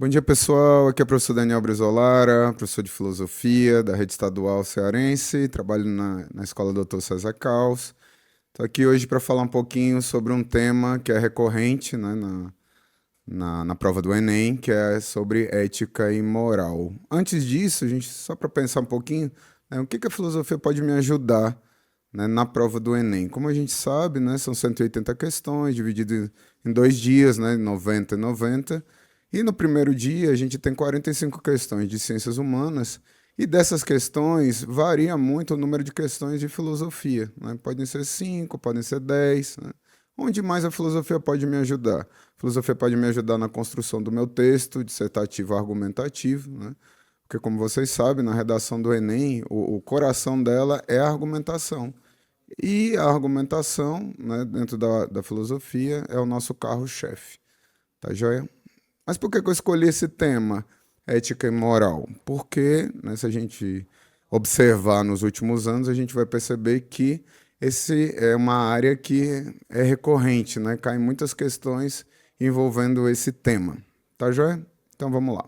Bom dia, pessoal. Aqui é o professor Daniel Brizolara, professor de filosofia da Rede Estadual Cearense. Trabalho na Escola Doutor César Caus. Estou aqui hoje para falar um pouquinho sobre um tema que é recorrente, né, na prova do Enem, que é sobre ética e moral. Antes disso, a gente, só para pensar um pouquinho, né, o que que a filosofia pode me ajudar, né, na prova do Enem? Como a gente sabe, né, são 180 questões, dividido em 2 dias, né, 90 e 90. E no primeiro dia a gente tem 45 questões de ciências humanas, e dessas questões varia muito o número de questões de filosofia, né? Podem ser 5, podem ser 10, né? Onde mais a filosofia pode me ajudar? A filosofia pode me ajudar na construção do meu texto, dissertativo argumentativo, né? Porque, como vocês sabem, na redação do Enem, o coração dela é a argumentação. E a argumentação, né, dentro da filosofia, é o nosso carro-chefe. Tá joia? Mas por que que eu escolhi esse tema, ética e moral? Porque, né, se a gente observar nos últimos anos, a gente vai perceber que esse é uma área que é recorrente, né? Cai muitas questões envolvendo esse tema. Tá joia? Então vamos lá.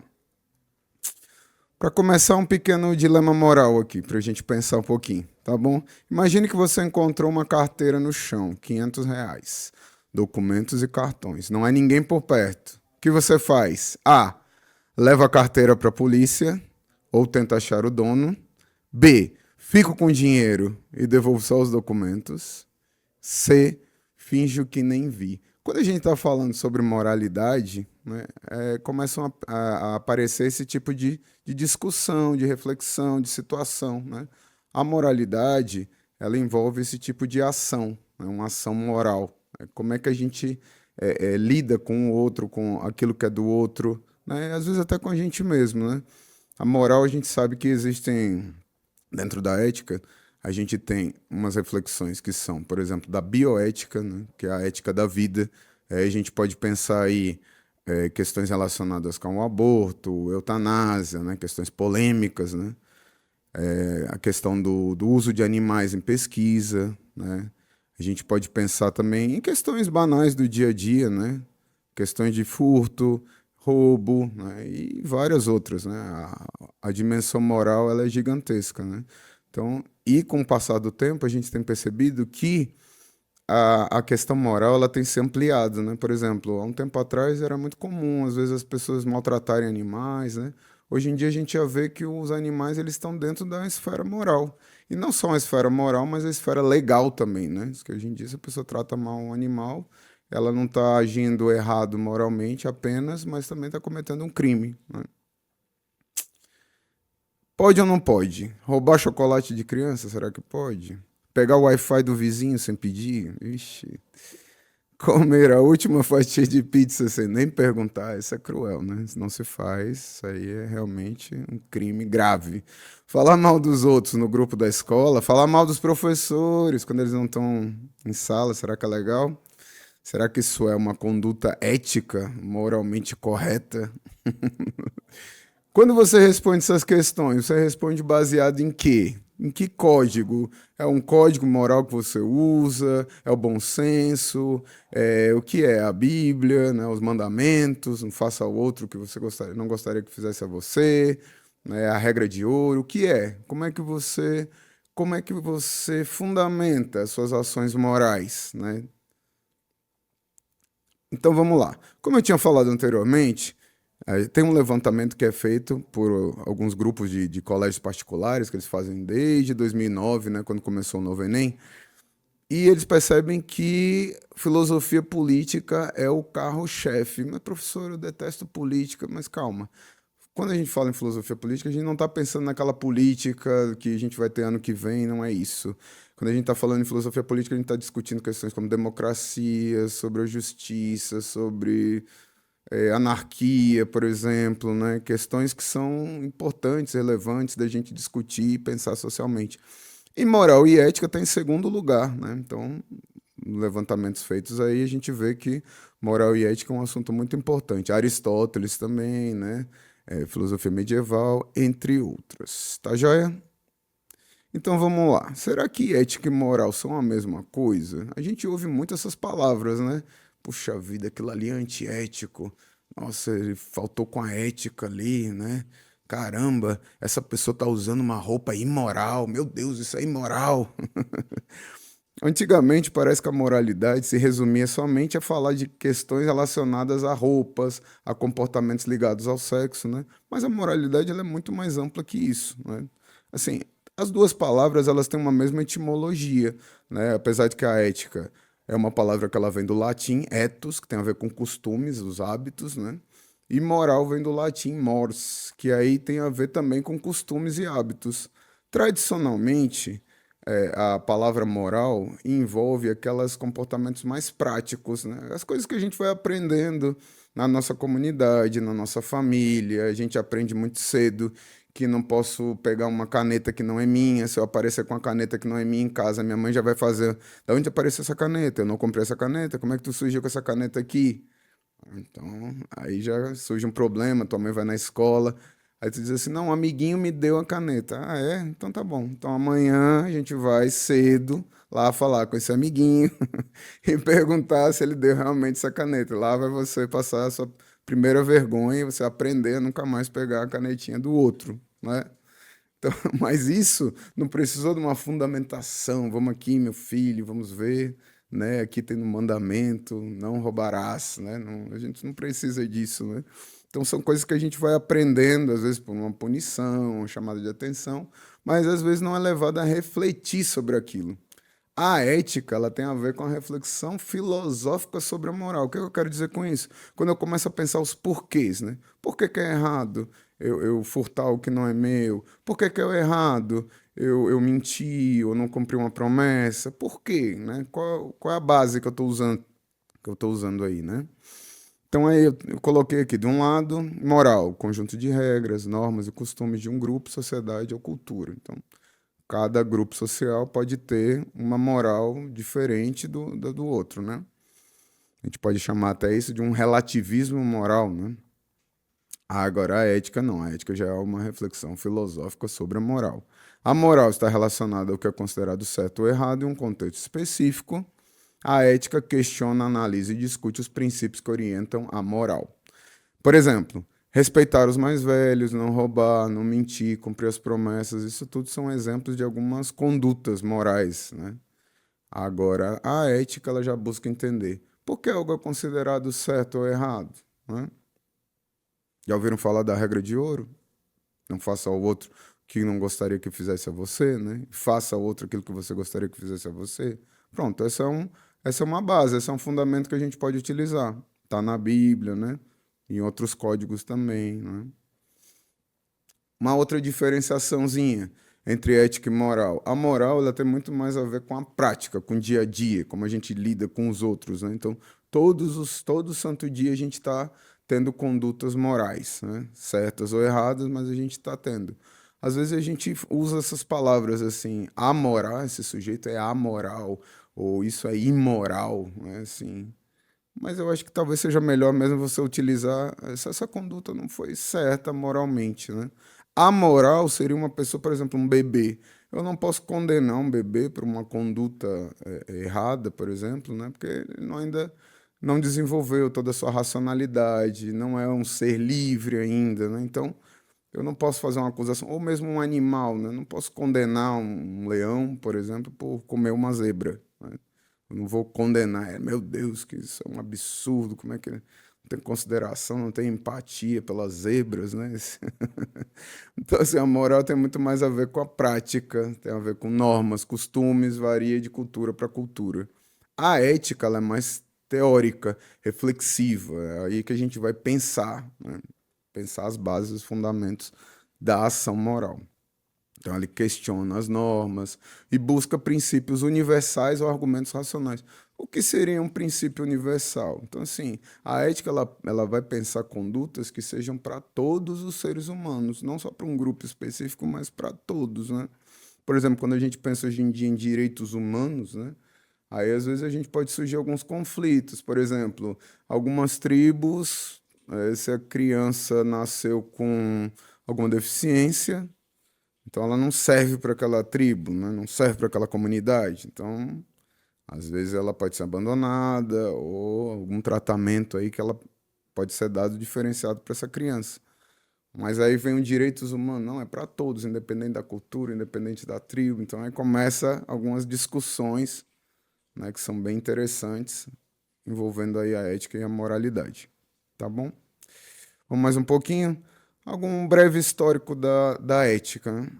Para começar, um pequeno dilema moral aqui, para a gente pensar um pouquinho, tá bom? Imagine que você encontrou uma carteira no chão, R$ 500, documentos e cartões. Não há ninguém por perto. O que você faz? A. Leva a carteira para a polícia ou tenta achar o dono. B. Fico com o dinheiro e devolvo só os documentos. C. Finjo que nem vi. Quando a gente está falando sobre moralidade, né, começam a aparecer esse tipo de discussão, de reflexão, de situação, né? A moralidade, ela envolve esse tipo de ação, né, uma ação moral. Como é que a gente lida com o outro, com aquilo que é do outro, né? Às vezes até com a gente mesmo, né? A moral, a gente sabe que existem, dentro da ética, a gente tem umas reflexões que são, por exemplo, da bioética, né, que é a ética da vida. A gente pode pensar aí questões relacionadas com o aborto, eutanásia, né, questões polêmicas, né, a questão do uso de animais em pesquisa, né. A gente pode pensar também em questões banais do dia a dia, né, questões de furto, roubo, né, e várias outras, né. A dimensão moral ela é gigantesca, né. Então, e com o passar do tempo, a gente tem percebido que a questão moral ela tem se ampliado, né? Por exemplo, há um tempo atrás era muito comum, às vezes, as pessoas maltratarem animais, né? Hoje em dia a gente já vê que os animais eles estão dentro da esfera moral. E não só a esfera moral, mas a esfera legal também, né? Porque hoje em dia, se a pessoa trata mal um animal, ela não está agindo errado moralmente apenas, mas também está cometendo um crime, né? Pode ou não pode? Roubar chocolate de criança, será que pode? Pegar o Wi-Fi do vizinho sem pedir? Ixi. Comer a última fatia de pizza sem nem perguntar, isso é cruel, né? Isso não se faz, isso aí é realmente um crime grave. Falar mal dos outros no grupo da escola, falar mal dos professores quando eles não estão em sala, será que é legal? Será que isso é uma conduta ética, moralmente correta? Quando você responde essas questões, você responde baseado em quê? Em que código? É um código moral que você usa? É o bom senso? É, o que é a Bíblia, né? Os mandamentos? Não faça ao outro o que você não gostaria que fizesse a você? Né? A regra de ouro? O que é? Como é que você fundamenta as suas ações morais, né? Então vamos lá. Como eu tinha falado anteriormente, tem um levantamento que é feito por alguns grupos de colégios particulares que eles fazem desde 2009, né, quando começou o novo Enem, e eles percebem que filosofia política é o carro-chefe. Mas, professor, eu detesto política, mas calma. Quando a gente fala em filosofia política, a gente não está pensando naquela política que a gente vai ter ano que vem, não é isso. Quando a gente está falando em filosofia política, a gente está discutindo questões como democracia, sobre a justiça, sobre anarquia, por exemplo, né? Questões que são importantes, relevantes da gente discutir e pensar socialmente. E moral e ética está em segundo lugar, né? Então, levantamentos feitos aí, a gente vê que moral e ética é um assunto muito importante. Aristóteles também, né? Filosofia medieval, entre outras. Tá joia? Então vamos lá. Será que ética e moral são a mesma coisa? A gente ouve muito essas palavras, né? Puxa vida, aquilo ali é antiético. Nossa, ele faltou com a ética ali, né? Caramba, essa pessoa tá usando uma roupa imoral. Meu Deus, isso é imoral. Antigamente, parece que a moralidade se resumia somente a falar de questões relacionadas a roupas, a comportamentos ligados ao sexo, né? Mas a moralidade ela é muito mais ampla que isso, né? Assim, as duas palavras elas têm uma mesma etimologia, né? Apesar de que a ética é uma palavra que ela vem do latim ethos, que tem a ver com costumes, os hábitos, né? E moral vem do latim mors, que aí tem a ver também com costumes e hábitos. Tradicionalmente, a palavra moral envolve aqueles comportamentos mais práticos, né? As coisas que a gente vai aprendendo na nossa comunidade, na nossa família. A gente aprende muito cedo que não posso pegar uma caneta que não é minha. Se eu aparecer com a caneta que não é minha em casa, minha mãe já vai fazer. Da onde apareceu essa caneta? Eu não comprei essa caneta. Como é que tu surgiu com essa caneta aqui? Então, aí já surge um problema, tua mãe vai na escola, aí tu diz assim, não, um amiguinho me deu a caneta. Ah, é? Então tá bom. Então amanhã a gente vai cedo lá falar com esse amiguinho e perguntar se ele deu realmente essa caneta. Lá vai você passar a sua primeira vergonha e você aprender a nunca mais pegar a canetinha do outro, né? Então, mas isso não precisou de uma fundamentação. Vamos aqui, meu filho, vamos ver, né? Aqui tem um mandamento, não roubarás, né? A gente não precisa disso, né? Então são coisas que a gente vai aprendendo, às vezes por uma punição, uma chamada de atenção, mas às vezes não é levado a refletir sobre aquilo. A ética, ela tem a ver com a reflexão filosófica sobre a moral. O que eu quero dizer com isso? Quando eu começo a pensar os porquês, né? Por que que é errado eu furtar o que não é meu? Por que que é errado eu mentir ou não cumprir uma promessa? Por quê, né? Qual é a base que eu tô usando aí, né? Então aí eu coloquei aqui, de um lado, moral, conjunto de regras, normas e costumes de um grupo, sociedade ou cultura. Então, cada grupo social pode ter uma moral diferente do outro, né? A gente pode chamar até isso de um relativismo moral, né? Agora, a ética não. A ética já é uma reflexão filosófica sobre a moral. A moral está relacionada ao que é considerado certo ou errado em um contexto específico. A ética questiona, analisa e discute os princípios que orientam a moral. Por exemplo, respeitar os mais velhos, não roubar, não mentir, cumprir as promessas, isso tudo são exemplos de algumas condutas morais, né? Agora, a ética ela já busca entender por que algo é considerado certo ou errado, né? Já ouviram falar da regra de ouro? Não faça ao outro o que não gostaria que fizesse a você, né? Faça ao outro aquilo que você gostaria que fizesse a você. Pronto, essa é uma base, esse é um fundamento que a gente pode utilizar. Está na Bíblia, né? Em outros códigos também, né? Uma outra diferenciaçãozinha entre ética e moral. A moral ela tem muito mais a ver com a prática, com o dia a dia, como a gente lida com os outros, né? Então, todo santo dia a gente está tendo condutas morais, né? Certas ou erradas, mas a gente está tendo. Às vezes a gente usa essas palavras assim, amoral, esse sujeito é amoral, ou isso é imoral, né? Assim, mas eu acho que talvez seja melhor mesmo você utilizar essa conduta não foi certa moralmente, né? A moral seria uma pessoa, por exemplo, um bebê. Eu não posso condenar um bebê por uma conduta errada, por exemplo, né? Porque ele ainda não desenvolveu toda a sua racionalidade, não é um ser livre ainda, né? Então, eu não posso fazer uma acusação, ou mesmo um animal, né? Eu não posso condenar um leão, por exemplo, por comer uma zebra, né? Eu não vou condenar. Meu Deus, que isso é um absurdo. Como é que não tem consideração, não tem empatia pelas zebras, né? Então, assim, a moral tem muito mais a ver com a prática, tem a ver com normas, costumes, varia de cultura para cultura. A ética, ela é mais teórica, reflexiva. É aí que a gente vai pensar, né? Pensar as bases, os fundamentos da ação moral. Então, ele questiona as normas e busca princípios universais ou argumentos racionais. O que seria um princípio universal? Então, assim, a ética ela vai pensar condutas que sejam para todos os seres humanos, não só para um grupo específico, mas para todos, né? Por exemplo, quando a gente pensa hoje em dia em direitos humanos, né? Aí, às vezes, a gente pode surgir alguns conflitos. Por exemplo, algumas tribos, se a criança nasceu com alguma deficiência, então ela não serve para aquela tribo, né? Não serve para aquela comunidade. Então, às vezes ela pode ser abandonada ou algum tratamento aí que ela pode ser dado diferenciado para essa criança. Mas aí vem os direitos humanos, não, é para todos, independente da cultura, independente da tribo. Então aí começa algumas discussões, né, que são bem interessantes, envolvendo aí a ética e a moralidade. Tá bom? Vamos mais um pouquinho? Algum breve histórico da ética, né?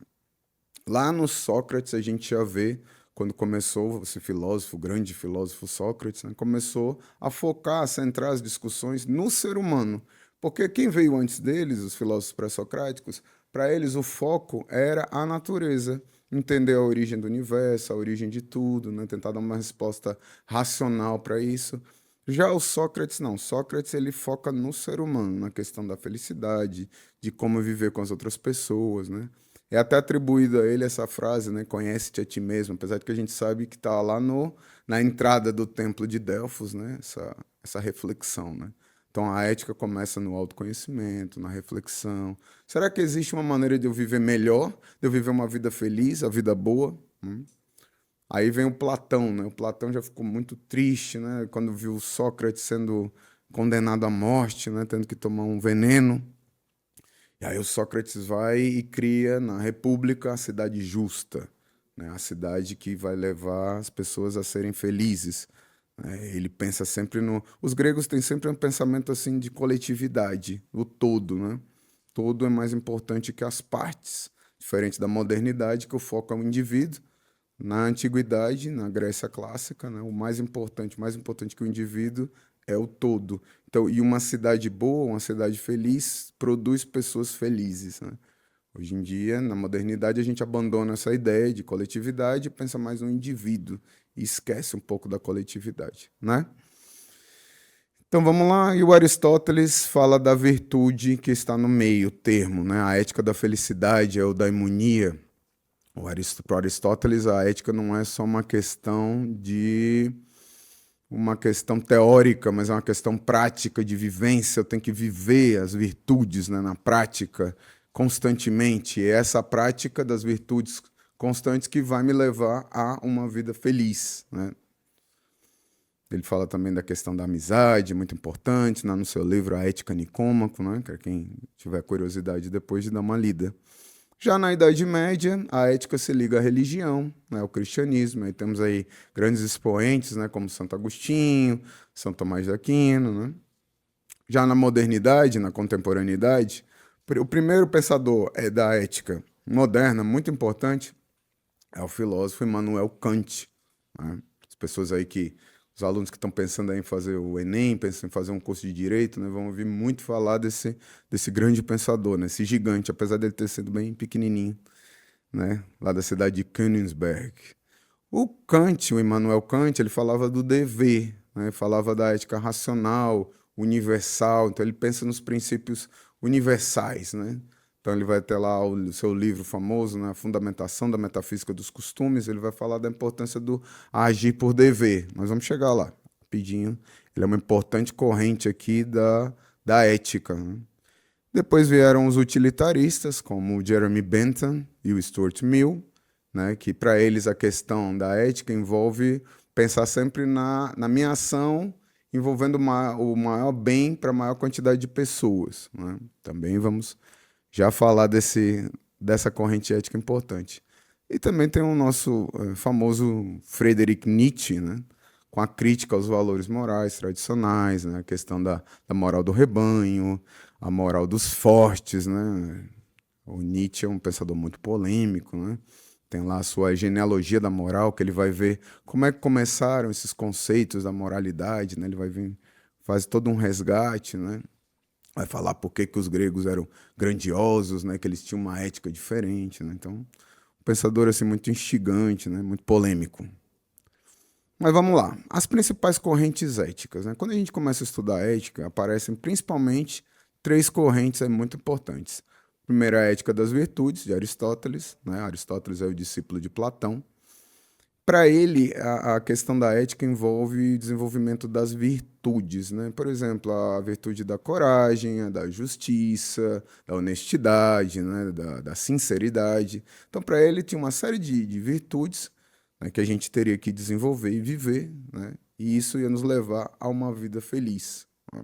Lá no Sócrates a gente já vê, quando começou esse filósofo, grande filósofo Sócrates, né, começou a focar, a centrar as discussões no ser humano. Porque quem veio antes deles, os filósofos pré-socráticos, para eles o foco era a natureza, entender a origem do universo, a origem de tudo, né, tentar dar uma resposta racional para isso. Já o Sócrates não, Sócrates ele foca no ser humano, na questão da felicidade, de como viver com as outras pessoas, né? É até atribuído a ele essa frase, né? Conhece-te a ti mesmo, apesar de que a gente sabe que está lá no, na entrada do templo de Delfos, né? Essa reflexão, né? Então a ética começa no autoconhecimento, na reflexão. Será que existe uma maneira de eu viver melhor, de eu viver uma vida feliz, a vida boa? Aí vem o Platão, né? O Platão já ficou muito triste, né? Quando viu Sócrates sendo condenado à morte, né? Tendo que tomar um veneno. E aí o Sócrates vai e cria na República a cidade justa, né? A cidade que vai levar as pessoas a serem felizes, né? Ele pensa sempre no... Os gregos têm sempre um pensamento assim de coletividade, o todo, né? Todo é mais importante que as partes, diferente da modernidade, que o foco é o indivíduo. Na antiguidade, na Grécia clássica, né, o mais importante que o indivíduo é o todo. Então, e uma cidade boa, uma cidade feliz, produz pessoas felizes, né? Hoje em dia, na modernidade, a gente abandona essa ideia de coletividade e pensa mais no indivíduo e esquece um pouco da coletividade, né? Então vamos lá, e o Aristóteles fala da virtude que está no meio termo, né? A ética da felicidade é o daimonia. Para Aristóteles, a ética não é só uma questão teórica, mas é uma questão prática de vivência. Eu tenho que viver as virtudes, né, na prática, constantemente. E é essa prática das virtudes constantes que vai me levar a uma vida feliz, né? Ele fala também da questão da amizade, muito importante, né, no seu livro A Ética Nicômaco, né, para quem tiver curiosidade depois de dar uma lida. Já na Idade Média, a ética se liga à religião, né, ao cristianismo. Aí temos aí grandes expoentes, né, como Santo Agostinho, São Tomás de Aquino, né? Já na modernidade, na contemporaneidade, o primeiro pensador da ética moderna, muito importante, é o filósofo Immanuel Kant, né? As pessoas aí que, os alunos que estão pensando aí em fazer o Enem, pensam em fazer um curso de Direito, né, vão ouvir muito falar desse grande pensador, né, esse gigante, apesar dele ter sido bem pequenininho, né, lá da cidade de Königsberg. O Kant, o Immanuel Kant, ele falava do dever, né, falava da ética racional, universal, então ele pensa nos princípios universais, né? Então ele vai ter lá o seu livro famoso, né, A Fundamentação da Metafísica dos Costumes, ele vai falar da importância do agir por dever. Nós vamos chegar lá, rapidinho. Ele é uma importante corrente aqui da ética, né? Depois vieram os utilitaristas, como o Jeremy Bentham e o Stuart Mill, né, que para eles a questão da ética envolve pensar sempre na minha ação, envolvendo o maior bem para a maior quantidade de pessoas, né? Também vamos já falar dessa corrente ética importante. E também tem o nosso famoso Friedrich Nietzsche, né? Com a crítica aos valores morais tradicionais, né? A questão da moral do rebanho, a moral dos fortes, né? O Nietzsche é um pensador muito polêmico, né? Tem lá a sua genealogia da moral, que ele vai ver como é que começaram esses conceitos da moralidade, né? Ele vai vir, faz todo um resgate, né? Vai falar por que os gregos eram grandiosos, né? Que eles tinham uma ética diferente, né? Então, um pensador assim muito instigante, né? Muito polêmico. Mas vamos lá. As principais correntes éticas, né? Quando a gente começa a estudar ética, aparecem principalmente três correntes muito importantes. Primeiro, a ética das virtudes, de Aristóteles, né? Aristóteles é o discípulo de Platão. Para ele, a questão da ética envolve o desenvolvimento das virtudes, né? Por exemplo, a virtude da coragem, a da justiça, da honestidade, né? Da sinceridade. Então, para ele, tinha uma série de virtudes, né, que a gente teria que desenvolver e viver, né? E isso ia nos levar a uma vida feliz, né?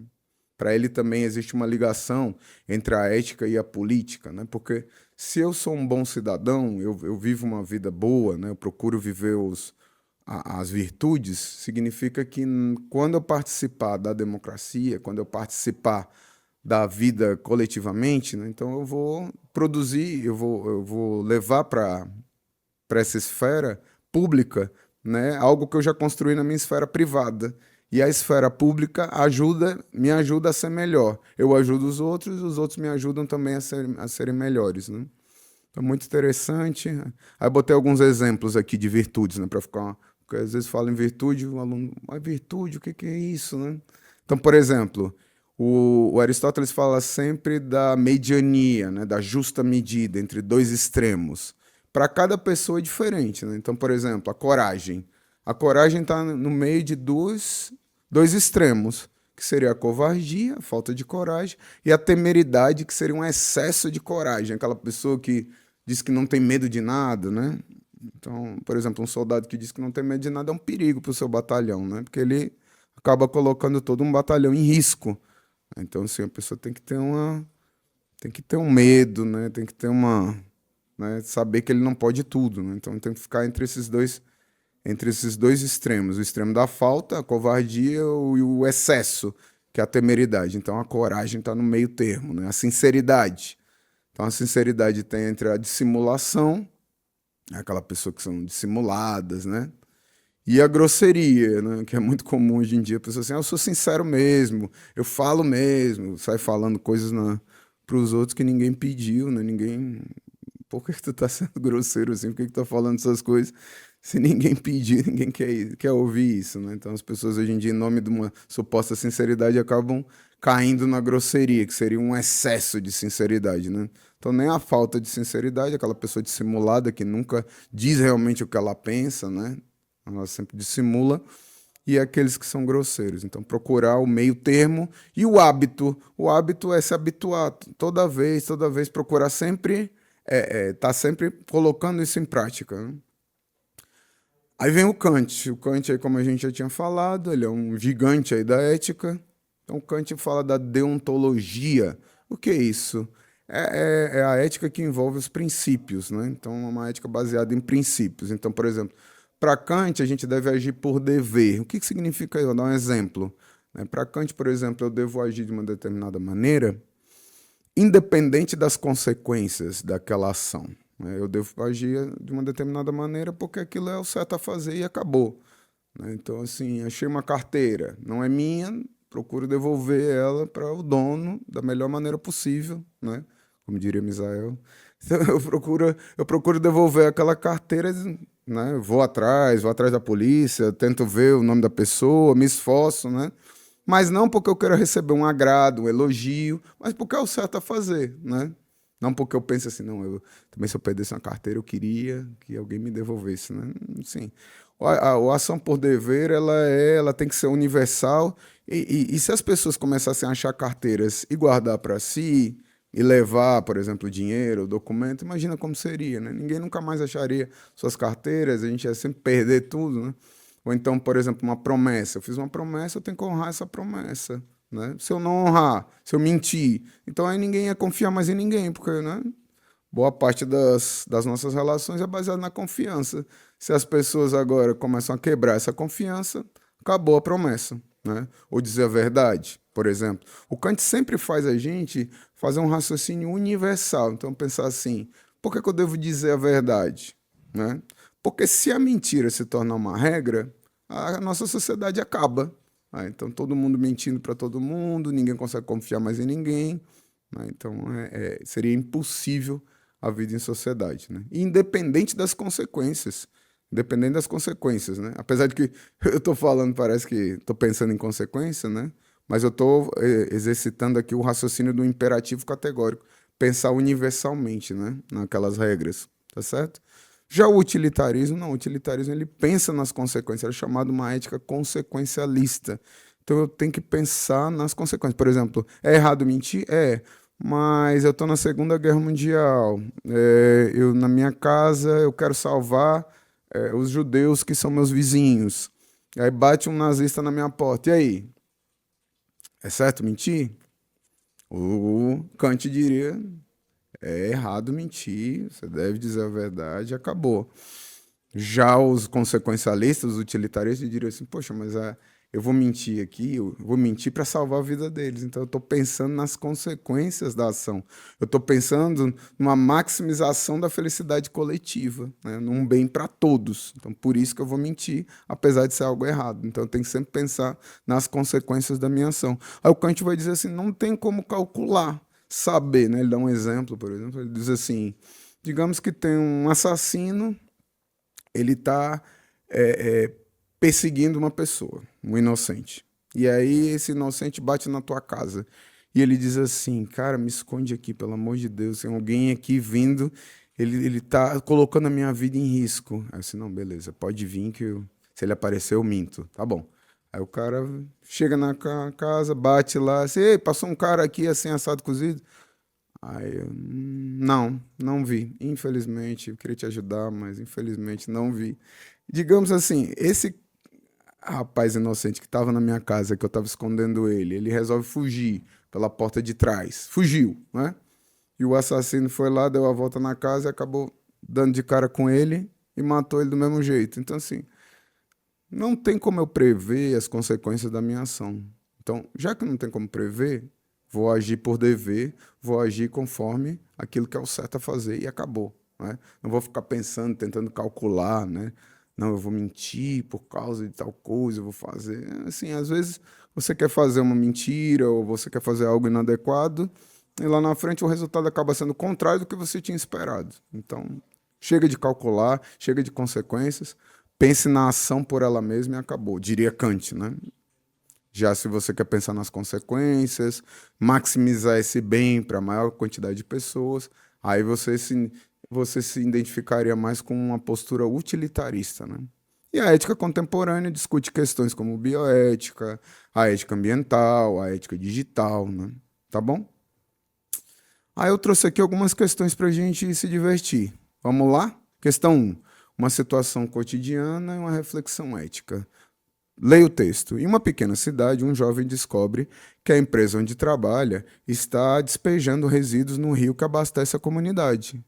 Para ele também existe uma ligação entre a ética e a política, né? Porque se eu sou um bom cidadão, eu vivo uma vida boa, né? Eu procuro viver as virtudes, significa que quando eu participar da democracia, quando eu participar da vida coletivamente, né? Então eu vou produzir, eu vou levar para essa esfera pública, né? Algo que eu já construí na minha esfera privada. E a esfera pública me ajuda a ser melhor. Eu ajudo os outros me ajudam também a serem melhores, né? Então, muito interessante. Aí botei alguns exemplos aqui de virtudes, né? Para ficar. Porque às vezes fala em virtude, o aluno, mas virtude, o que que é isso, né? Então, por exemplo, o Aristóteles fala sempre da mediania, né? Da justa medida entre dois extremos. Para cada pessoa é diferente, né? Então, por exemplo, a coragem. A coragem está no meio de dois extremos, que seria a covardia, a falta de coragem, e a temeridade, que seria um excesso de coragem, aquela pessoa que diz que não tem medo de nada, né? Então, por exemplo, um soldado que diz que não tem medo de nada é um perigo para o seu batalhão, né? Porque ele acaba colocando todo um batalhão em risco. Então, assim, a pessoa tem que ter um medo, né? Tem que ter né? Saber que ele não pode tudo, né? Então, tem que ficar entre esses dois extremos, o extremo da falta, a covardia e o excesso, que é a temeridade. Então, a coragem está no meio termo, né? A sinceridade. Então, a sinceridade tem entre a dissimulação, aquela pessoa que são dissimuladas, né? E a grosseria, né? Que é muito comum hoje em dia. A pessoa assim, eu sou sincero mesmo, eu falo mesmo, sai falando coisas para os outros que ninguém pediu, né? Ninguém... Por que que tu tá sendo grosseiro assim? Por que que tu tá falando essas coisas? Se ninguém pedir, ninguém quer ouvir isso, né? Então as pessoas hoje em dia, em nome de uma suposta sinceridade, acabam caindo na grosseria, que seria um excesso de sinceridade, né? Então nem a falta de sinceridade, aquela pessoa dissimulada que nunca diz realmente o que ela pensa, né? Ela sempre dissimula, e aqueles que são grosseiros. Então procurar o meio termo e o hábito. O hábito é se habituar toda vez procurar sempre tá sempre colocando isso em prática, né? Aí vem o Kant. O Kant, aí, como a gente já tinha falado, ele é um gigante aí da ética. Então, Kant fala da deontologia. O que é isso? É a ética que envolve os princípios, né? Então, é uma ética baseada em princípios. Então, por exemplo, para Kant, a gente deve agir por dever. O que que significa isso? Vou dar um exemplo. Para Kant, por exemplo, eu devo agir de uma determinada maneira, independente das consequências daquela ação, né? Eu devo agir de uma determinada maneira porque aquilo é o certo a fazer e acabou, né? Então, assim, achei uma carteira, não é minha, procuro devolver ela para o dono da melhor maneira possível, né? Como diria Misael. Então, eu procuro devolver aquela carteira, né? Vou atrás da polícia, tento ver o nome da pessoa, me esforço, né? Mas não porque eu quero receber um agrado, um elogio, mas porque é o certo a fazer, né? Não porque eu penso assim, não, eu também se eu perdesse uma carteira, eu queria que alguém me devolvesse, né? Sim. A ação por dever, ela tem que ser universal e se as pessoas começassem a achar carteiras e guardar para si e levar, por exemplo, dinheiro, documento, imagina como seria, né? Ninguém nunca mais acharia suas carteiras, a gente ia sempre perder tudo, né? Ou então, por exemplo, uma promessa. Eu fiz uma promessa, eu tenho que honrar essa promessa, né? Se eu não honrar, se eu mentir, então aí ninguém ia confiar mais em ninguém, porque, né? Boa parte das nossas relações é baseada na confiança. Se as pessoas agora começam a quebrar essa confiança, acabou a promessa, né? Ou dizer a verdade, por exemplo. O Kant sempre faz a gente fazer um raciocínio universal. Então, pensar assim, por que que eu devo dizer a verdade, né? Porque se a mentira se tornar uma regra, a nossa sociedade acaba. Ah, então, todo mundo mentindo para todo mundo, ninguém consegue confiar mais em ninguém, né? Então, seria impossível a vida em sociedade, né? Independente das consequências. Independente das consequências, né? Apesar de que eu estou falando, parece que estou pensando em consequência, né? Mas eu estou exercitando aqui o raciocínio do imperativo categórico. Pensar universalmente, né? Naquelas regras, tá certo? Já o utilitarismo, não, o utilitarismo ele pensa nas consequências, é chamado uma ética consequencialista. Então eu tenho que pensar nas consequências. Por exemplo, é errado mentir? É, mas eu estou na Segunda Guerra Mundial, eu na minha casa eu quero salvar os judeus que são meus vizinhos. Aí bate um nazista na minha porta, e aí? É certo mentir? O Kant diria, é errado mentir, você deve dizer a verdade, acabou. Já os consequencialistas, os utilitaristas, diriam assim: poxa, mas eu vou mentir aqui, eu vou mentir para salvar a vida deles. Então eu estou pensando nas consequências da ação. Eu estou pensando numa maximização da felicidade coletiva, né? Num bem para todos. Então por isso que eu vou mentir, apesar de ser algo errado. Então eu tenho que sempre pensar nas consequências da minha ação. Aí o Kant vai dizer assim: não tem como calcular, saber, né? Ele dá um exemplo, por exemplo, ele diz assim: digamos que tem um assassino, ele está perseguindo uma pessoa, um inocente. E aí esse inocente bate na tua casa. E ele diz assim: cara, me esconde aqui, pelo amor de Deus, tem alguém aqui vindo, ele tá colocando a minha vida em risco. Aí eu disse: não, beleza, pode vir que se ele aparecer eu minto. Tá bom. Aí o cara chega na casa, bate lá, assim: ei, passou um cara aqui assim, assado cozido. Aí eu, não vi. Infelizmente, eu queria te ajudar, mas infelizmente não vi. Digamos assim, esse rapaz inocente que estava na minha casa, que eu estava escondendo ele, ele resolve fugir pela porta de trás. Fugiu, né? E o assassino foi lá, deu a volta na casa e acabou dando de cara com ele e matou ele do mesmo jeito. Então, assim, não tem como eu prever as consequências da minha ação. Então, já que não tem como prever, vou agir por dever, vou agir conforme aquilo que é o certo a fazer e acabou, né? Não vou ficar pensando, tentando calcular, né? Não, eu vou mentir por causa de tal coisa, eu vou fazer. Assim, às vezes você quer fazer uma mentira ou você quer fazer algo inadequado e lá na frente o resultado acaba sendo contrário do que você tinha esperado. Então, chega de calcular, chega de consequências, pense na ação por ela mesma e acabou, diria Kant, né? Já se você quer pensar nas consequências, maximizar esse bem para a maior quantidade de pessoas, aí você se identificaria mais com uma postura utilitarista, né? E a ética contemporânea discute questões como bioética, a ética ambiental, a ética digital, né? Tá bom? Aí eu trouxe aqui algumas questões para a gente se divertir. Vamos lá? Questão 1. Uma situação cotidiana e uma reflexão ética. Leia o texto. Em uma pequena cidade, um jovem descobre que a empresa onde trabalha está despejando resíduos no rio que abastece a comunidade.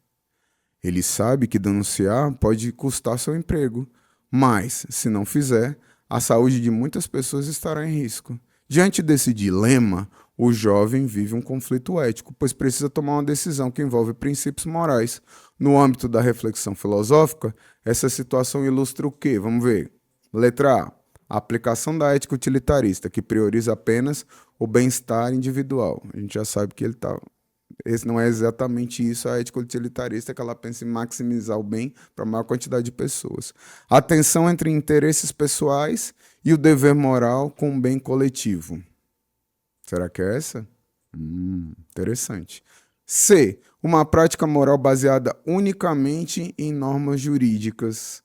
Ele sabe que denunciar pode custar seu emprego, mas, se não fizer, a saúde de muitas pessoas estará em risco. Diante desse dilema, o jovem vive um conflito ético, pois precisa tomar uma decisão que envolve princípios morais. No âmbito da reflexão filosófica, essa situação ilustra o quê? Vamos ver. Letra A. A aplicação da ética utilitarista, que prioriza apenas o bem-estar individual. A gente já sabe que ele está. Esse não é exatamente isso, a ética utilitarista, que ela pensa em maximizar o bem para a maior quantidade de pessoas. A tensão entre interesses pessoais e o dever moral com o bem coletivo. Será que é essa? Interessante. C. Uma prática moral baseada unicamente em normas jurídicas.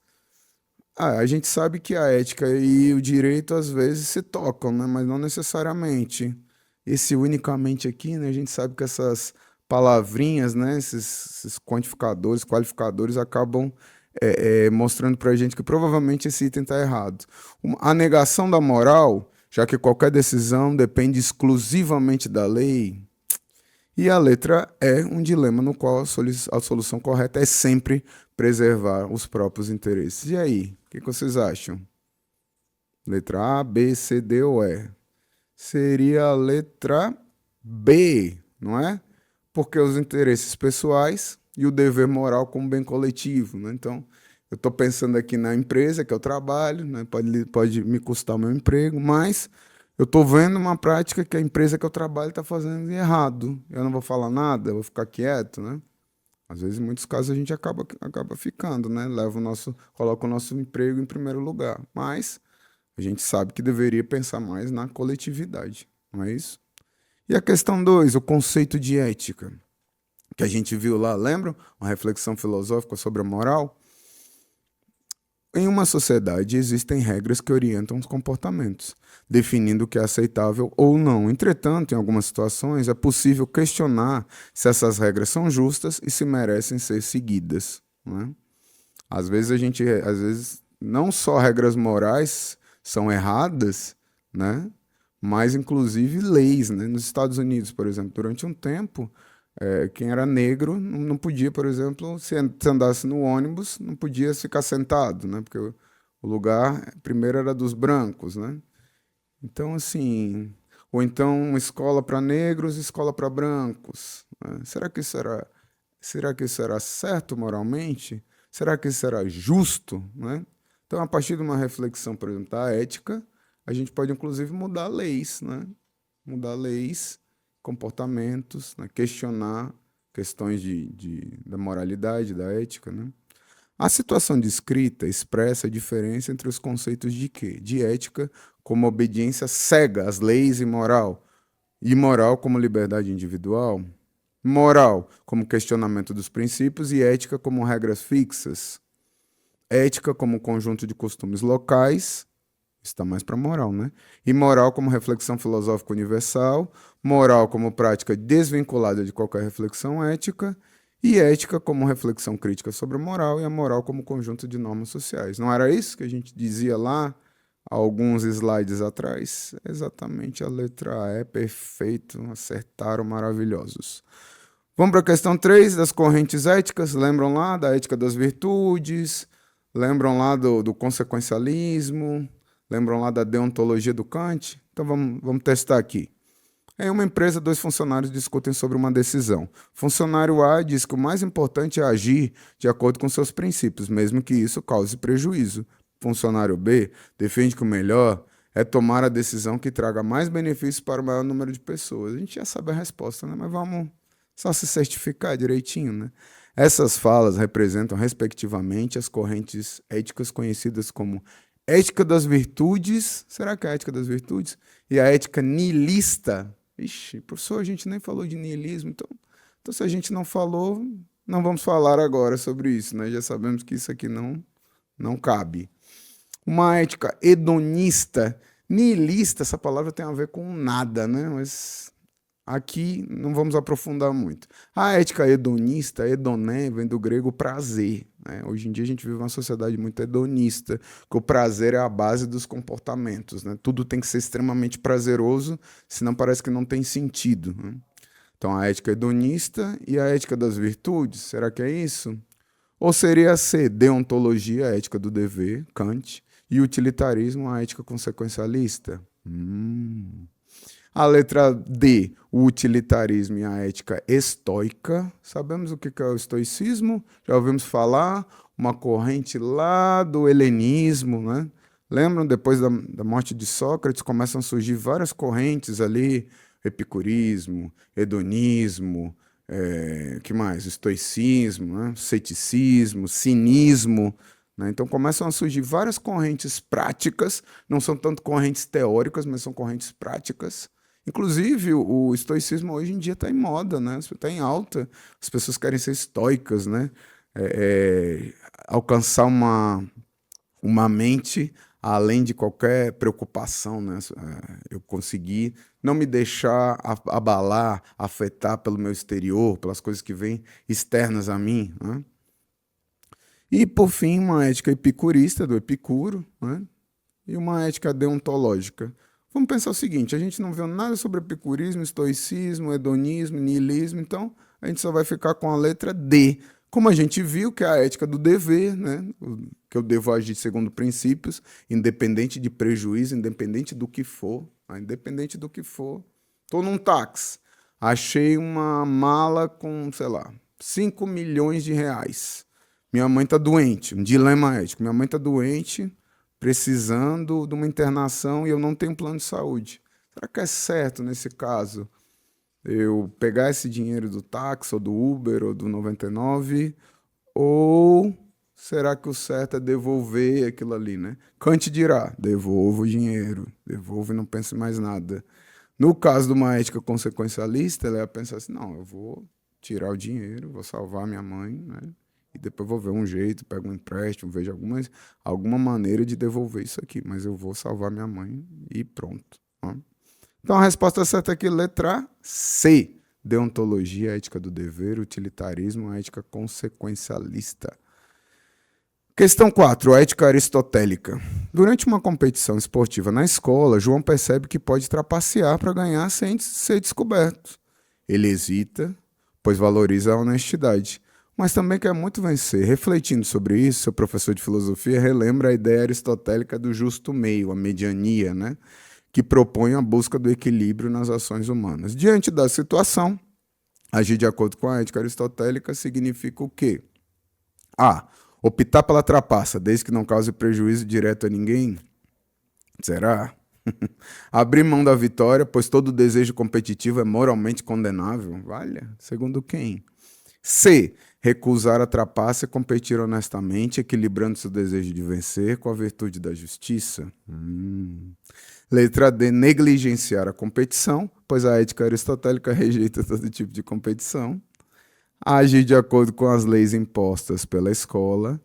A gente sabe que a ética e o direito às vezes se tocam, né? Mas não necessariamente. Esse unicamente aqui, né? A gente sabe que essas palavrinhas, né? Esses quantificadores, qualificadores acabam mostrando para a gente que provavelmente esse item está errado. A negação da moral, já que qualquer decisão depende exclusivamente da lei. E a letra é um dilema no qual a solução correta é sempre preservar os próprios interesses. E aí, o que vocês acham? Letra A, B, C, D ou E? Seria a letra B, não é? Porque os interesses pessoais e o dever moral como bem coletivo, né? Então, eu estou pensando aqui na empresa que eu trabalho, né? Pode me custar o meu emprego, mas eu estou vendo uma prática que a empresa que eu trabalho está fazendo de errado. Eu não vou falar nada, eu vou ficar quieto, né? Às vezes, em muitos casos, a gente acaba ficando, né? Coloca o nosso emprego em primeiro lugar. Mas a gente sabe que deveria pensar mais na coletividade, não é isso? E a questão 2, o conceito de ética, que a gente viu lá, lembram? Uma reflexão filosófica sobre a moral. Em uma sociedade existem regras que orientam os comportamentos, definindo o que é aceitável ou não. Entretanto, em algumas situações é possível questionar se essas regras são justas e se merecem ser seguidas, não é? Às vezes, não só regras morais são erradas, né? mas inclusive leis, né? Nos Estados Unidos, por exemplo, durante um tempo, quem era negro não podia, por exemplo, se andasse no ônibus, não podia ficar sentado, né? Porque o lugar primeiro era dos brancos, né? Então, assim, ou então uma escola para negros, escola para brancos, né? Será que isso era certo moralmente? Será que isso era justo, né? Então, a partir de uma reflexão, por exemplo, da ética, a gente pode inclusive mudar leis, né? Mudar leis, comportamentos, né? Questionar questões da moralidade, da ética, né? A situação descrita expressa a diferença entre os conceitos de quê? De ética como obediência cega às leis e moral como liberdade individual, moral como questionamento dos princípios e ética como regras fixas, ética como conjunto de costumes locais, está mais para moral, né? E moral como reflexão filosófica universal, moral como prática desvinculada de qualquer reflexão ética, e ética como reflexão crítica sobre a moral, e a moral como conjunto de normas sociais. Não era isso que a gente dizia lá há alguns slides atrás? Exatamente a letra A, é perfeito, acertaram, maravilhosos. Vamos para a questão 3 das correntes éticas. Lembram lá da ética das virtudes? Lembram lá do consequencialismo? Lembram lá da deontologia do Kant? Então vamos testar aqui. Em uma empresa, dois funcionários discutem sobre uma decisão. Funcionário A diz que o mais importante é agir de acordo com seus princípios, mesmo que isso cause prejuízo. Funcionário B defende que o melhor é tomar a decisão que traga mais benefícios para o maior número de pessoas. A gente já sabe a resposta, né? Mas vamos só se certificar direitinho, né? Essas falas representam, respectivamente, as correntes éticas conhecidas como ética das virtudes. Será que é a ética das virtudes? E a ética nihilista. Ixi, professor, a gente nem falou de niilismo, então se a gente não falou, não vamos falar agora sobre isso, né? Já sabemos que isso aqui não cabe. Uma ética hedonista, nihilista, essa palavra tem a ver com nada, né? Mas aqui não vamos aprofundar muito. A ética hedonista, hedoné, vem do grego prazer, né? Hoje em dia a gente vive uma sociedade muito hedonista, que o prazer é a base dos comportamentos, né? Tudo tem que ser extremamente prazeroso, senão parece que não tem sentido, né? Então a ética hedonista e a ética das virtudes, será que é isso? Ou seria C, deontologia, a ética do dever, Kant, e utilitarismo, a ética consequencialista? A letra D, o utilitarismo e a ética estoica. Sabemos o que é o estoicismo? Já ouvimos falar, uma corrente lá do helenismo, né? Lembram, depois da morte de Sócrates, começam a surgir várias correntes ali, epicurismo, hedonismo, que mais? Estoicismo, né? Ceticismo, cinismo, né? Então começam a surgir várias correntes práticas, não são tanto correntes teóricas, mas são correntes práticas. Inclusive, o estoicismo hoje em dia está em moda, né? Está em alta. As pessoas querem ser estoicas, né? Alcançar uma mente além de qualquer preocupação, né? Eu conseguir não me deixar abalar, afetar pelo meu exterior, pelas coisas que vêm externas a mim, né? E, por fim, uma ética epicurista, do Epicuro, né? E uma ética deontológica. Vamos pensar o seguinte, a gente não viu nada sobre epicurismo, estoicismo, hedonismo, niilismo, então a gente só vai ficar com a letra D. Como a gente viu que é a ética do dever, né? Que eu devo agir segundo princípios, independente de prejuízo, independente do que for, né? Independente do que for. Estou num táxi, achei uma mala com, sei lá, 5 milhões de reais. Minha mãe está doente, um dilema ético. Minha mãe está doente, precisando de uma internação e eu não tenho plano de saúde. Será que é certo nesse caso eu pegar esse dinheiro do táxi, ou do Uber, ou do 99? Ou será que o certo é devolver aquilo ali, né? Kant dirá, devolva o dinheiro, devolva e não pense mais nada. No caso de uma ética consequencialista, ela ia pensar assim, não, eu vou tirar o dinheiro, vou salvar minha mãe, né? E depois vou ver um jeito, pego um empréstimo, vejo alguma maneira de devolver isso aqui, mas eu vou salvar minha mãe e pronto, né? Então a resposta certa aqui, letra C. Deontologia, ética do dever, utilitarismo, ética consequencialista. Questão 4, ética aristotélica. Durante uma competição esportiva na escola, João percebe que pode trapacear para ganhar sem ser descoberto. Ele hesita, pois valoriza a honestidade, mas também quer muito vencer. Refletindo sobre isso, seu professor de filosofia relembra a ideia aristotélica do justo meio, a mediania, né? Que propõe a busca do equilíbrio nas ações humanas. Diante da situação, agir de acordo com a ética aristotélica significa o quê? A. Optar pela trapaça, desde que não cause prejuízo direto a ninguém? Será? Abrir mão da vitória, pois todo desejo competitivo é moralmente condenável? Valha, segundo quem? C. Recusar a trapaça e competir honestamente, equilibrando seu desejo de vencer com a virtude da justiça? Letra D. Negligenciar a competição, pois a ética aristotélica rejeita todo tipo de competição. Agir de acordo com as leis impostas pela escola,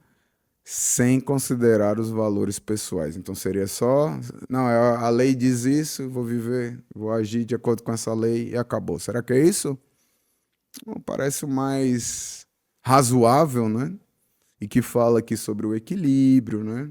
sem considerar os valores pessoais. Então seria só, não, a lei diz isso, vou viver, vou agir de acordo com essa lei e acabou. Será que é isso? Parece o mais razoável, né? E que fala aqui sobre o equilíbrio, né?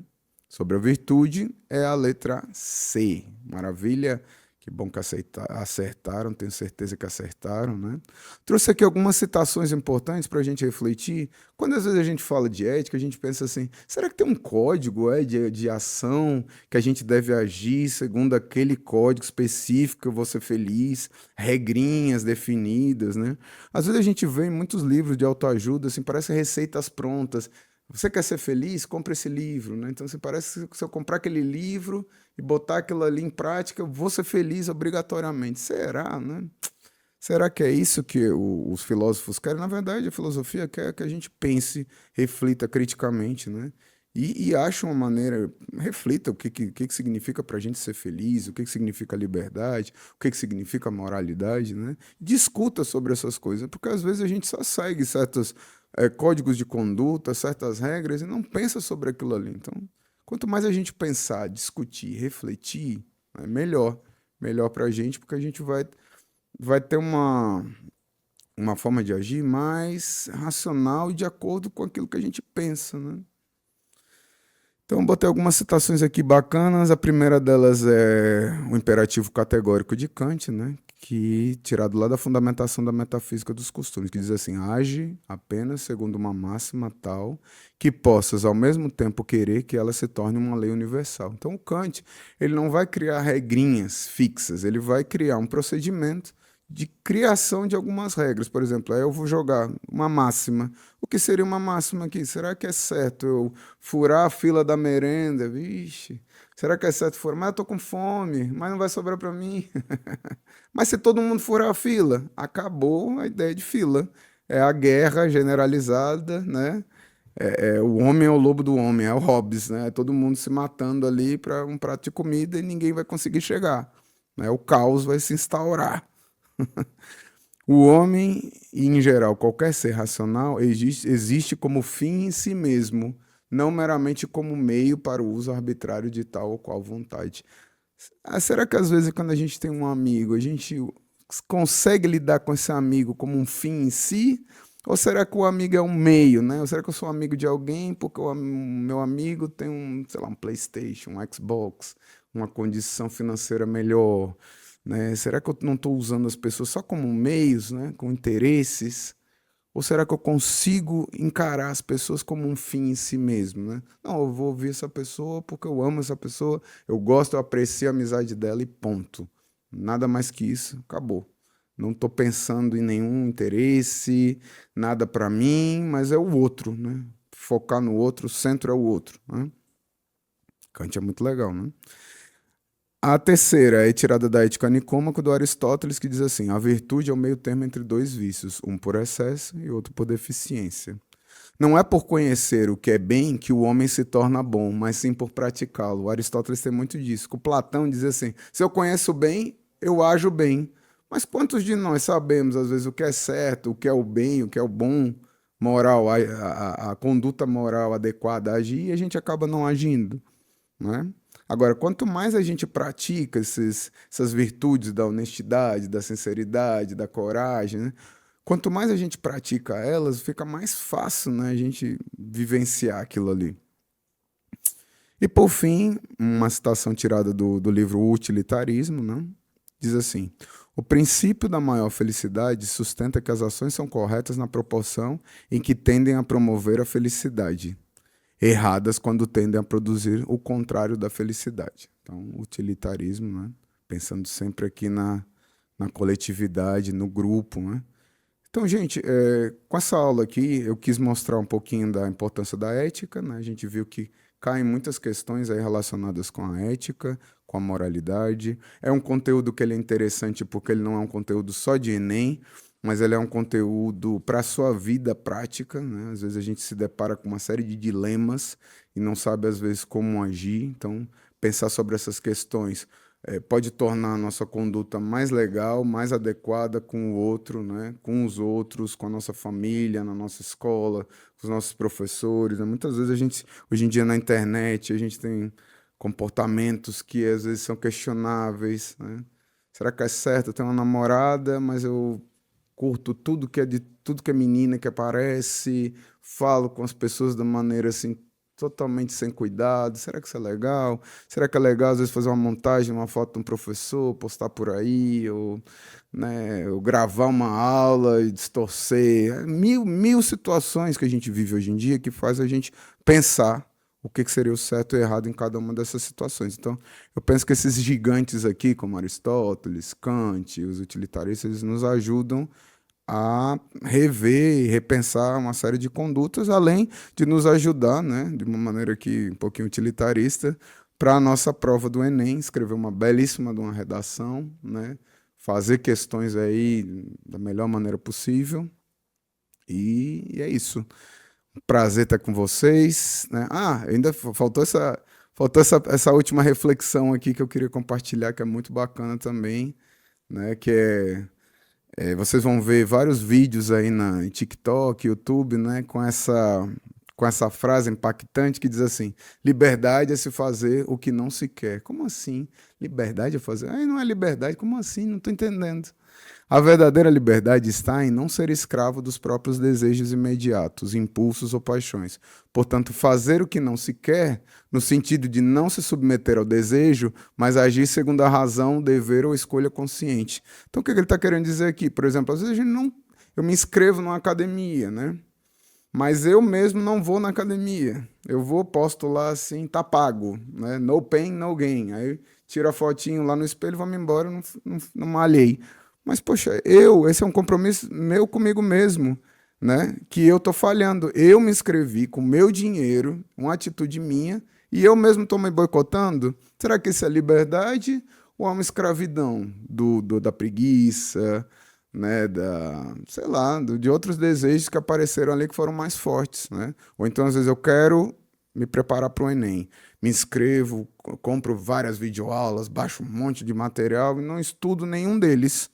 Sobre a virtude, é a letra C. Maravilha. Que bom que acertaram, tenho certeza que acertaram, né? Trouxe aqui algumas citações importantes para a gente refletir. Quando às vezes a gente fala de ética, a gente pensa assim, será que tem um código de ação que a gente deve agir segundo aquele código específico que eu vou ser feliz, regrinhas definidas, né? Às vezes a gente vê em muitos livros de autoajuda, assim, parece receitas prontas. Você quer ser feliz? Compre esse livro, né? Então, assim, parece que se eu comprar aquele livro e botar aquilo ali em prática, eu vou ser feliz obrigatoriamente. Será, né? Será que é isso que os filósofos querem? Na verdade, a filosofia quer que a gente pense, reflita criticamente, né? E ache uma maneira, reflita o que significa para a gente ser feliz, o que significa liberdade, o que significa moralidade, né? Discuta sobre essas coisas, porque às vezes a gente só segue certos códigos de conduta, certas regras e não pensa sobre aquilo ali. Então, quanto mais a gente pensar, discutir, refletir, é melhor. Melhor para a gente, porque a gente vai ter uma forma de agir mais racional e de acordo com aquilo que a gente pensa, né? Então, botei algumas citações aqui bacanas. A primeira delas é o imperativo categórico de Kant, né? Que tirado lá da fundamentação da metafísica dos costumes, que diz assim: age apenas segundo uma máxima tal que possas ao mesmo tempo querer que ela se torne uma lei universal. Então, o Kant, ele não vai criar regrinhas fixas, ele vai criar um procedimento de criação de algumas regras. Por exemplo, aí eu vou jogar uma máxima. O que seria uma máxima aqui? Será que é certo eu furar a fila da merenda? Vixe, será que é certo furar? Mas eu tô com fome, mas não vai sobrar para mim. Mas se todo mundo furar a fila, acabou a ideia de fila. É a guerra generalizada, né? O homem é o lobo do homem, é o Hobbes, né? É todo mundo se matando ali para um prato de comida e ninguém vai conseguir chegar, né? O caos vai se instaurar. O homem, e em geral qualquer ser racional, existe como fim em si mesmo, não meramente como meio para o uso arbitrário de tal ou qual vontade. Será que às vezes quando a gente tem um amigo, a gente consegue lidar com esse amigo como um fim em si? Ou será que o amigo é um meio, né? Ou será que eu sou amigo de alguém porque o meu amigo tem sei lá, um PlayStation, um Xbox, uma condição financeira melhor, né? Será que eu não estou usando as pessoas só como meios, né? Com interesses? Ou será que eu consigo encarar as pessoas como um fim em si mesmo, né? Não, eu vou ouvir essa pessoa porque eu amo essa pessoa, eu gosto, eu aprecio a amizade dela e ponto. Nada mais que isso, acabou. Não estou pensando em nenhum interesse, nada para mim, mas é o outro, né? Focar no outro, o centro é o outro, né? Kant é muito legal, né? A terceira é tirada da Ética Nicômaco do Aristóteles, que diz assim: a virtude é o meio termo entre dois vícios, um por excesso e outro por deficiência. Não é por conhecer o que é bem que o homem se torna bom, mas sim por praticá-lo. O Aristóteles tem muito disso. O Platão diz assim: se eu conheço bem, eu ajo bem. Mas quantos de nós sabemos, às vezes, o que é certo, o que é o bem, o que é o bom, moral, a conduta moral adequada a agir, e a gente acaba não agindo, né? Agora, quanto mais a gente pratica essas virtudes da honestidade, da sinceridade, da coragem, né? Quanto mais a gente pratica elas, fica mais fácil, né, a gente vivenciar aquilo ali. E por fim, uma citação tirada do livro O Utilitarismo, né? Diz assim: o princípio da maior felicidade sustenta que as ações são corretas na proporção em que tendem a promover a felicidade, erradas quando tendem a produzir o contrário da felicidade. Então, utilitarismo, né? Pensando sempre aqui na coletividade, no grupo, né? Então, gente, com essa aula aqui, eu quis mostrar um pouquinho da importância da ética, né? A gente viu que caem muitas questões aí relacionadas com a ética, com a moralidade. É um conteúdo que ele é interessante porque ele não é um conteúdo só de Enem, mas ele é um conteúdo para a sua vida prática, né? Às vezes a gente se depara com uma série de dilemas e não sabe, às vezes, como agir. Então, pensar sobre essas questões pode tornar a nossa conduta mais legal, mais adequada com o outro, né? Com os outros, com a nossa família, na nossa escola, com os nossos professores, né? Muitas vezes a gente, hoje em dia na internet, a gente tem comportamentos que às vezes são questionáveis, né? Será que é certo? Eu tenho uma namorada, mas eu curto tudo que é menina que aparece, falo com as pessoas da maneira assim totalmente sem cuidado. Será que isso é legal? Será que é legal às vezes fazer uma montagem, uma foto de um professor, postar por aí, ou, né, ou gravar uma aula e distorcer? Mil situações que a gente vive hoje em dia que faz a gente pensar o que seria o certo e o errado em cada uma dessas situações. Então, eu penso que esses gigantes aqui, como Aristóteles, Kant, os utilitaristas, eles nos ajudam a rever e repensar uma série de condutas, além de nos ajudar, né, de uma maneira aqui um pouquinho utilitarista, para a nossa prova do Enem, escrever uma belíssima de uma redação, né, fazer questões aí da melhor maneira possível. E é isso. Prazer estar com vocês, né? Ainda faltou essa última reflexão aqui que eu queria compartilhar, que é muito bacana também, né? Que vocês vão ver vários vídeos aí em TikTok, YouTube, né? Com essa frase impactante que diz assim: liberdade é se fazer o que não se quer. Como assim? Liberdade é fazer? Não é liberdade, como assim? Não estou entendendo. A verdadeira liberdade está em não ser escravo dos próprios desejos imediatos, impulsos ou paixões. Portanto, fazer o que não se quer, no sentido de não se submeter ao desejo, mas agir segundo a razão, dever ou escolha consciente. Então, o que ele está querendo dizer aqui? Por exemplo, às vezes a gente não, eu me inscrevo numa academia, né? Mas eu mesmo não vou na academia. Eu vou, posto lá assim, tá pago, né? No pain, no gain. Aí tiro a fotinho lá no espelho, vou-me embora, não malhei. Mas, poxa, esse é um compromisso meu comigo mesmo, né? Que eu tô falhando. Eu me inscrevi com meu dinheiro, uma atitude minha, e eu mesmo estou me boicotando? Será que isso é liberdade ou é uma escravidão da preguiça, né, sei lá, de outros desejos que apareceram ali que foram mais fortes, né? Ou então, às vezes, eu quero me preparar para o Enem, me inscrevo, compro várias videoaulas, baixo um monte de material e não estudo nenhum deles.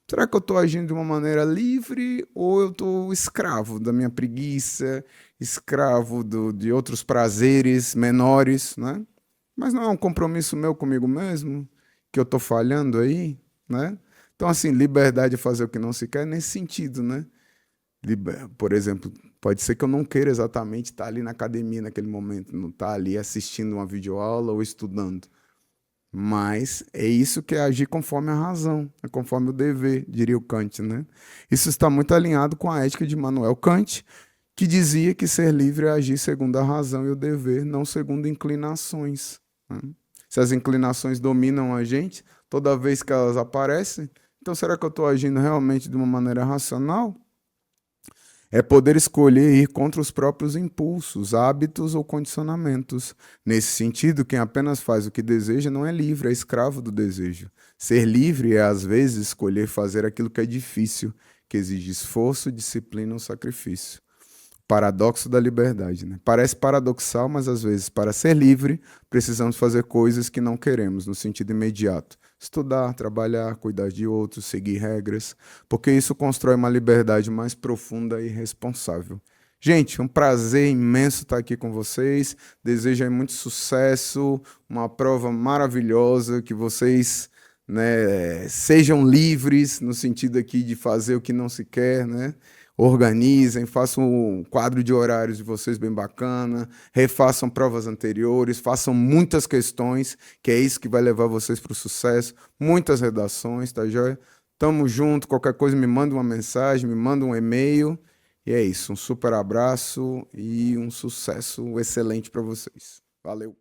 Será que eu estou agindo de uma maneira livre ou eu estou escravo da minha preguiça, escravo de outros prazeres menores, né? Mas não é um compromisso meu comigo mesmo que eu estou falhando aí, né? Então, assim, liberdade de fazer o que não se quer nesse sentido, né? Por exemplo, pode ser que eu não queira exatamente estar ali na academia naquele momento, não estar ali assistindo uma videoaula ou estudando. Mas é isso que é agir conforme a razão, é conforme o dever, diria o Kant, né? Isso está muito alinhado com a ética de Immanuel Kant, que dizia que ser livre é agir segundo a razão e o dever, não segundo inclinações, né? Se as inclinações dominam a gente, toda vez que elas aparecem, então será que eu estou agindo realmente de uma maneira racional? É poder escolher ir contra os próprios impulsos, hábitos ou condicionamentos. Nesse sentido, quem apenas faz o que deseja não é livre, é escravo do desejo. Ser livre é, às vezes, escolher fazer aquilo que é difícil, que exige esforço, disciplina ou sacrifício. Paradoxo da liberdade, né? Parece paradoxal, mas às vezes, para ser livre, precisamos fazer coisas que não queremos, no sentido imediato. Estudar, trabalhar, cuidar de outros, seguir regras, porque isso constrói uma liberdade mais profunda e responsável. Gente, um prazer imenso estar aqui com vocês. Desejo aí muito sucesso, uma prova maravilhosa, que vocês, né, sejam livres, no sentido aqui de fazer o que não se quer, né? organizem, façam um quadro de horários de vocês bem bacana, refaçam provas anteriores, façam muitas questões, que é isso que vai levar vocês para o sucesso, muitas redações, tá joia? Tamo junto, qualquer coisa me manda uma mensagem, me manda um e-mail, e é isso, um super abraço e um sucesso excelente para vocês. Valeu!